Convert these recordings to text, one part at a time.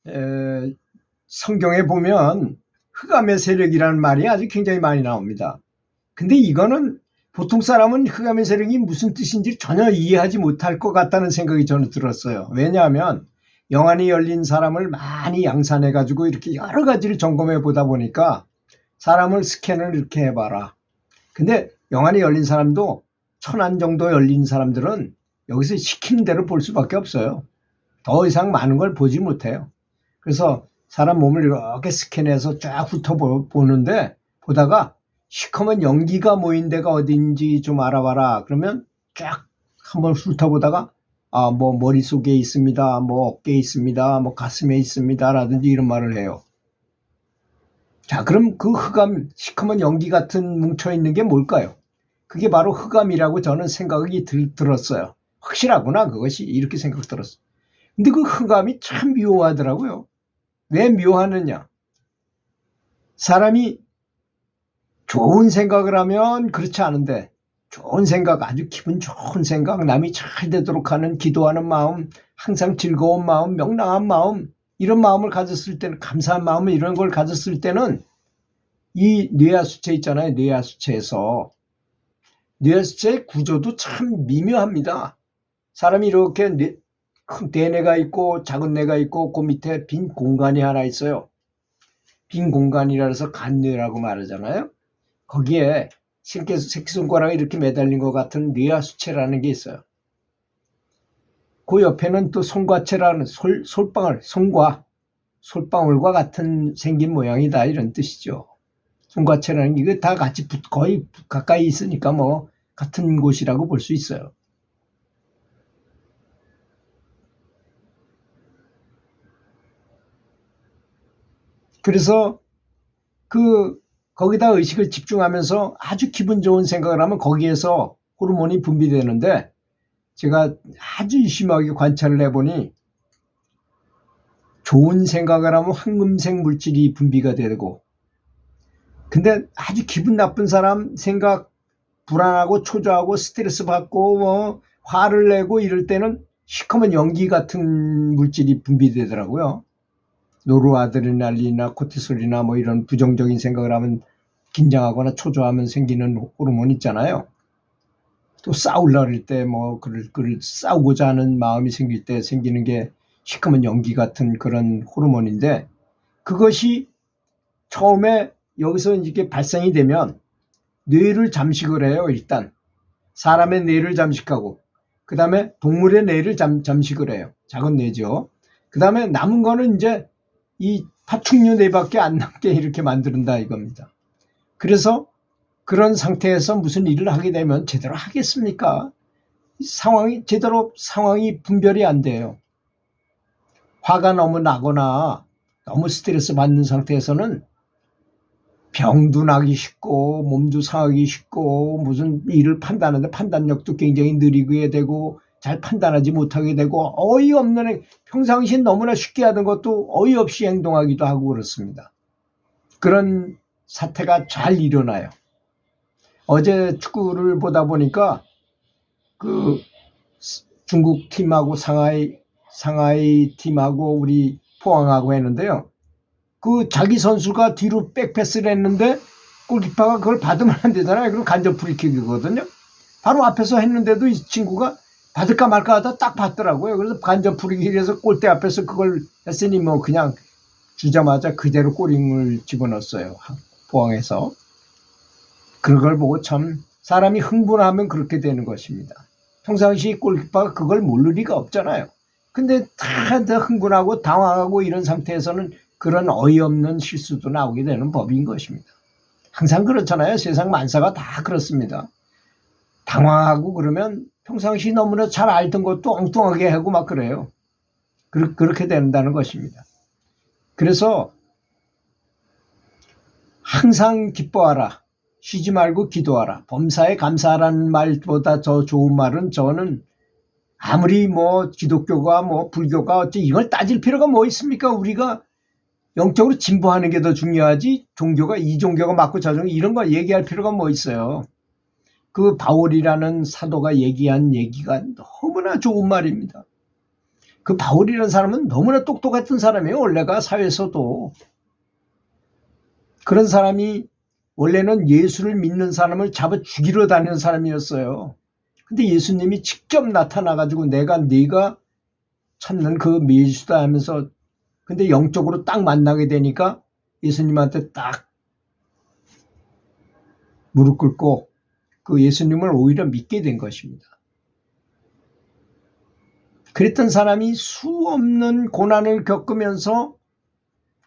에, 성경에 보면 흑암의 세력이라는 말이 아주 굉장히 많이 나옵니다. 근데 이거는 보통 사람은 흑암의 세력이 무슨 뜻인지 전혀 이해하지 못할 것 같다는 생각이 저는 들었어요. 왜냐하면 영안이 열린 사람을 많이 양산해 가지고 이렇게 여러 가지를 점검해 보다 보니까 사람을 스캔을 이렇게 해봐라. 근데 영안이 열린 사람도 1000안 정도 열린 사람들은 여기서 시키는 대로 볼 수밖에 없어요. 더 이상 많은 걸 보지 못해요. 그래서 사람 몸을 이렇게 스캔해서 쫙 훑어보는데 보다가 시커먼 연기가 모인 데가 어딘지 좀 알아봐라. 그러면 쫙 한번 훑어보다가 뭐 머릿속에 있습니다. 뭐 어깨에 있습니다. 뭐 가슴에 있습니다. 라든지 이런 말을 해요. 자, 그럼 그 흑암, 시커먼 연기 같은 뭉쳐있는 게 뭘까요? 그게 바로 흑암이라고 저는 생각이 들었어요. 확실하구나, 그것이. 이렇게 생각 들었어요. 근데 그 흑암이 참 묘하더라고요. 왜 묘하느냐? 사람이 좋은 생각을 하면 그렇지 않은데, 좋은 생각, 아주 기분 좋은 생각, 남이 잘 되도록 하는 기도하는 마음, 항상 즐거운 마음, 명랑한 마음, 이런 마음을 가졌을 때는, 감사한 마음, 이런 걸 가졌을 때는 이 뇌하수체 있잖아요. 뇌하수체에서 뇌하수체의 구조도 참 미묘합니다. 사람이 이렇게 큰 대뇌가 있고 작은 뇌가 있고 그 밑에 빈 공간이 하나 있어요. 빈 공간이라 해서 간뇌라고 말하잖아요. 거기에 새끼손가락이 이렇게 매달린 것 같은 뇌하수체라는 게 있어요. 그 옆에는 또 송과체라는 솔방울과 같은 생긴 모양이다, 이런 뜻이죠. 송과체라는 게 이거 다 같이 거의 가까이 있으니까 뭐 같은 곳이라고 볼 수 있어요. 그래서 거기다 의식을 집중하면서 아주 기분 좋은 생각을 하면 거기에서 호르몬이 분비되는데, 제가 아주 유심하게 관찰을 해보니 좋은 생각을 하면 황금색 물질이 분비가 되고, 근데 아주 기분 나쁜 사람 생각, 불안하고 초조하고 스트레스 받고 뭐 화를 내고 이럴 때는 시커먼 연기 같은 물질이 분비되더라고요. 노르아드레날린이나 코티솔이나 뭐 이런 부정적인 생각을 하면 긴장하거나 초조하면 생기는 호르몬 있잖아요. 또 싸우려 할 때 뭐 싸우고자 하는 마음이 생길 때 생기는 게 시커먼 연기 같은 그런 호르몬인데, 그것이 처음에 여기서 이게 발생이 되면 뇌를 잠식을 해요. 일단 사람의 뇌를 잠식하고, 그 다음에 동물의 뇌를 잠식을 해요. 작은 뇌죠. 그 다음에 남은 거는 이제 이 파충류 뇌밖에 안 남게 이렇게 만든다 이겁니다. 그래서 그런 상태에서 무슨 일을 하게 되면 제대로 하겠습니까? 제대로 상황이 분별이 안 돼요. 화가 너무 나거나 너무 스트레스 받는 상태에서는 병도 나기 쉽고 몸도 상하기 쉽고, 무슨 일을 판단하는데 판단력도 굉장히 느리게 되고 잘 판단하지 못하게 되고, 어이없는, 평상시엔 너무나 쉽게 하던 것도 어이없이 행동하기도 하고 그렇습니다. 그런 사태가 잘 일어나요. 어제 축구를 보다 보니까 그 중국 팀하고 상하이 팀하고 우리 포항하고 했는데요. 그 자기 선수가 뒤로 백패스를 했는데 골키퍼가 그걸 받으면 안 되잖아요. 그럼 간접 프리킥이거든요. 바로 앞에서 했는데도 이 친구가 받을까 말까 하다 딱 받더라고요. 그래서 간접 프리킥에서 골대 앞에서 그걸 했으니 뭐 그냥 주자마자 그대로 골인을 집어넣었어요. 포항에서. 그걸 보고 참 사람이 흥분하면 그렇게 되는 것입니다. 평상시 골키퍼가 그걸 모를 리가 없잖아요. 근데 다 흥분하고 당황하고 이런 상태에서는 그런 어이없는 실수도 나오게 되는 법인 것입니다. 항상 그렇잖아요. 세상 만사가 다 그렇습니다. 당황하고 그러면 평상시 너무나 잘 알던 것도 엉뚱하게 하고 막 그래요. 그렇게 된다는 것입니다. 그래서 항상 기뻐하라. 쉬지 말고 기도하라. 범사에 감사하라는 말보다 더 좋은 말은, 저는 아무리 뭐 기독교가 뭐 불교가 어째 이걸 따질 필요가 뭐 있습니까? 우리가 영적으로 진보하는 게 더 중요하지, 이 종교가 맞고 저 종교 이런 거 얘기할 필요가 뭐 있어요. 그 바울이라는 사도가 얘기한 얘기가 너무나 좋은 말입니다. 그 바울이라는 사람은 너무나 똑똑했던 사람이에요. 원래가 사회에서도. 그런 사람이 원래는 예수를 믿는 사람을 잡아 죽이러 다니는 사람이었어요. 근데 예수님이 직접 나타나가지고 네가 찾는 그 메시다 하면서, 근데 영적으로 딱 만나게 되니까 예수님한테 딱 무릎 꿇고 그 예수님을 오히려 믿게 된 것입니다. 그랬던 사람이 수없는 고난을 겪으면서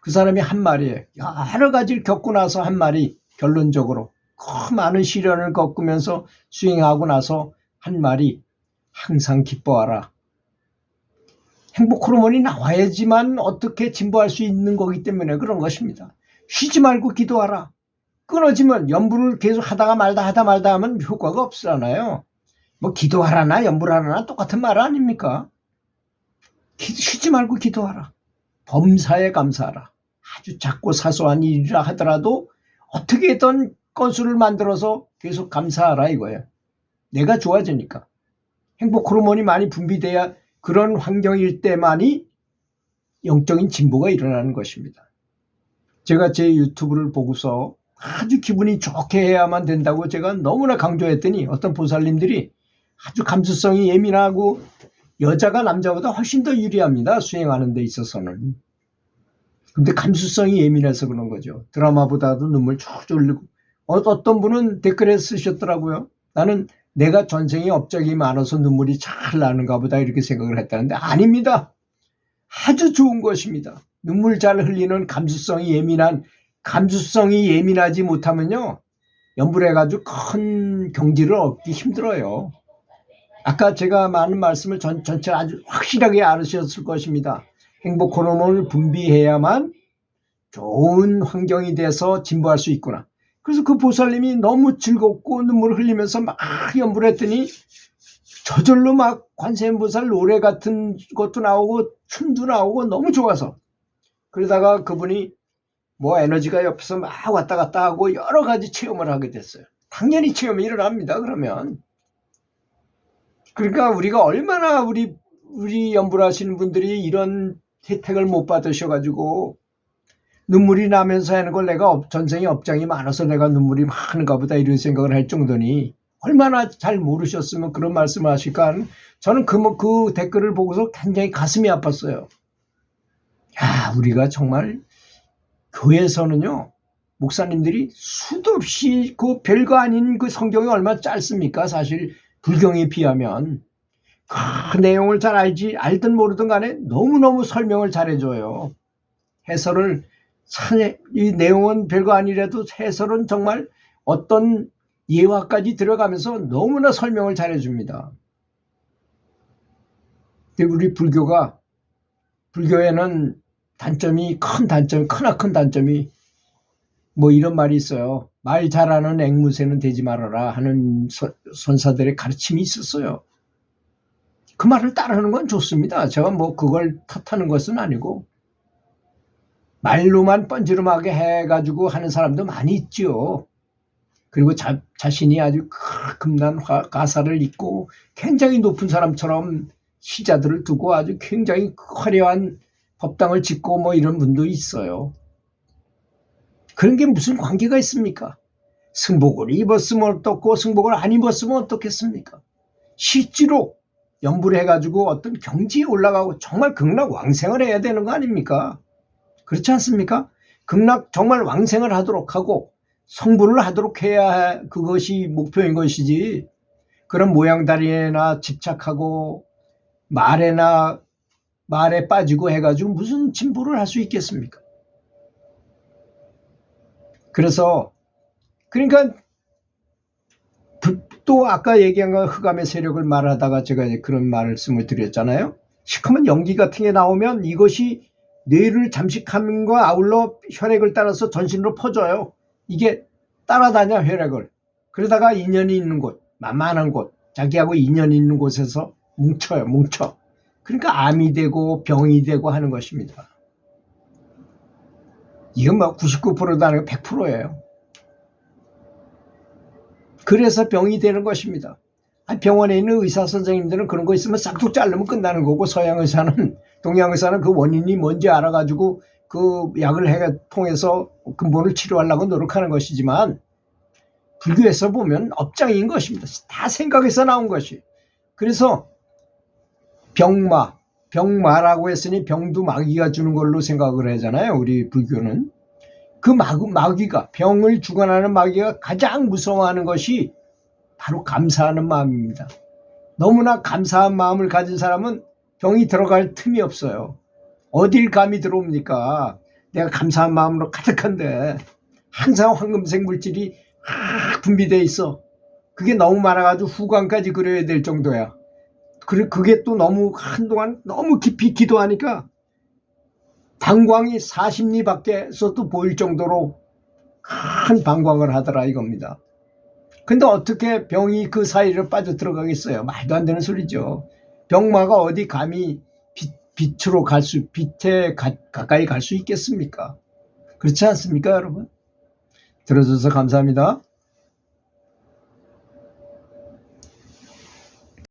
그 사람이 한 말이에요. 여러 가지를 겪고 나서 한 말이, 결론적으로 그 많은 시련을 겪으면서 수행하고 나서 한 말이, 항상 기뻐하라. 행복 호르몬이 나와야지만 어떻게 진보할 수 있는 거기 때문에 그런 것입니다. 쉬지 말고 기도하라. 끊어지면 연부를 계속 하다가 말다 하면 효과가 없잖아요. 뭐 기도하라나 연부하라나 똑같은 말 아닙니까? 쉬지 말고 기도하라. 범사에 감사하라. 아주 작고 사소한 일이라 하더라도 어떻게든 건수를 만들어서 계속 감사하라 이거예요. 내가 좋아지니까. 행복 호르몬이 많이 분비돼야 그런 환경일 때만이 영적인 진보가 일어나는 것입니다. 제가 제 유튜브를 보고서 아주 기분이 좋게 해야만 된다고 제가 너무나 강조했더니 어떤 보살님들이 아주 감수성이 예민하고 여자가 남자보다 훨씬 더 유리합니다. 수행하는 데 있어서는. 근데 감수성이 예민해서 그런 거죠. 드라마보다도 눈물 쭉 흘리고. 어떤 분은 댓글에 쓰셨더라고요. 나는 내가 전생에 업적이 많아서 눈물이 잘 나는가 보다 이렇게 생각을 했다는데 아닙니다. 아주 좋은 것입니다. 눈물 잘 흘리는 감수성이 예민하지 못하면요, 연불해가지고 큰 경지를 얻기 힘들어요. 아까 제가 많은 말씀을 전체 아주 확실하게 알으셨을 것입니다. 행복 호르몬을 분비해야만 좋은 환경이 돼서 진보할 수 있구나. 그래서 그 보살님이 너무 즐겁고 눈물을 흘리면서 막 연불했더니 저절로 막 관세음보살 노래 같은 것도 나오고 춤도 나오고 너무 좋아서, 그러다가 그분이 뭐 에너지가 옆에서 막 왔다 갔다 하고 여러 가지 체험을 하게 됐어요. 당연히 체험이 일어납니다. 그러면. 그러니까 우리가 얼마나 우리 연불하시는 분들이 이런 혜택을 못 받으셔가지고 눈물이 나면서 하는 걸 내가 전생에 업장이 많아서 내가 눈물이 많은가 보다 이런 생각을 할 정도니 얼마나 잘 모르셨으면 그런 말씀을 하실까 하는, 저는 그 댓글을 보고서 굉장히 가슴이 아팠어요. 야, 우리가 정말 교회에서는요, 목사님들이 수도 없이 그 별거 아닌 그 성경이 얼마나 짧습니까? 사실 불경에 비하면. 그 내용을 잘 알든 모르든 간에 너무너무 설명을 잘해줘요. 해설을, 이 내용은 별거 아니라도 해설은 정말 어떤 예화까지 들어가면서 너무나 설명을 잘해줍니다. 근데 우리 불교에는 크나큰 단점이 뭐 이런 말이 있어요. 말 잘하는 앵무새는 되지 말아라 하는 선사들의 가르침이 있었어요. 그 말을 따르는 건 좋습니다. 제가 뭐 그걸 탓하는 것은 아니고, 말로만 뻔지름하게 해가지고 하는 사람도 많이 있죠. 그리고 자신이 아주 금난 가사를 읽고 굉장히 높은 사람처럼 시자들을 두고 아주 굉장히 화려한 법당을 짓고 뭐 이런 분도 있어요. 그런 게 무슨 관계가 있습니까? 승복을 입었으면 어떻고 승복을 안 입었으면 어떻겠습니까? 실제로 연불을 해가지고 어떤 경지에 올라가고 정말 극락왕생을 해야 되는 거 아닙니까? 그렇지 않습니까? 정말 왕생을 하도록 하고 성불을 하도록 해야 그것이 목표인 것이지, 그런 모양다리에나 집착하고 말에 빠지고 해가지고 무슨 진보를 할 수 있겠습니까? 그러니까 또 아까 얘기한 거 흑암의 세력을 말하다가 제가 이제 그런 말씀을 드렸잖아요. 시커먼 연기 같은 게 나오면 이것이 뇌를 잠식함과 아울러 혈액을 따라서 전신으로 퍼져요. 이게 따라다녀, 혈액을. 그러다가 인연이 있는 곳, 만만한 곳, 자기하고 인연이 있는 곳에서 뭉쳐. 그러니까 암이 되고 병이 되고 하는 것입니다. 이건 뭐 99%도 아니고 100%예요. 그래서 병이 되는 것입니다. 병원에 있는 의사 선생님들은 그런 거 있으면 싹둑 자르면 끝나는 거고, 서양 의사는 동양의사는 그 원인이 뭔지 알아가지고 그 약을 통해서 근본을 치료하려고 노력하는 것이지만 불교에서 보면 업장인 것입니다. 다 생각에서 나온 것이. 그래서 병마라고 했으니 병도 마귀가 주는 걸로 생각을 하잖아요. 우리 불교는. 그 마귀가, 병을 주관하는 마귀가 가장 무서워하는 것이 바로 감사하는 마음입니다. 너무나 감사한 마음을 가진 사람은 병이 들어갈 틈이 없어요. 어딜 감이 들어옵니까? 내가 감사한 마음으로 가득한데 항상 황금색 물질이 분비돼 있어. 그게 너무 많아가지고 후광까지 그려야 될 정도야. 그게 또 너무 한동안 너무 깊이 기도하니까 방광이 40리 밖에서도 보일 정도로 큰 방광을 하더라 이겁니다. 근데 어떻게 병이 그 사이로 빠져 들어가겠어요? 말도 안 되는 소리죠. 병마가 어디 감히 빛에 가까이 갈 수 있겠습니까? 그렇지 않습니까, 여러분? 들어줘서 감사합니다.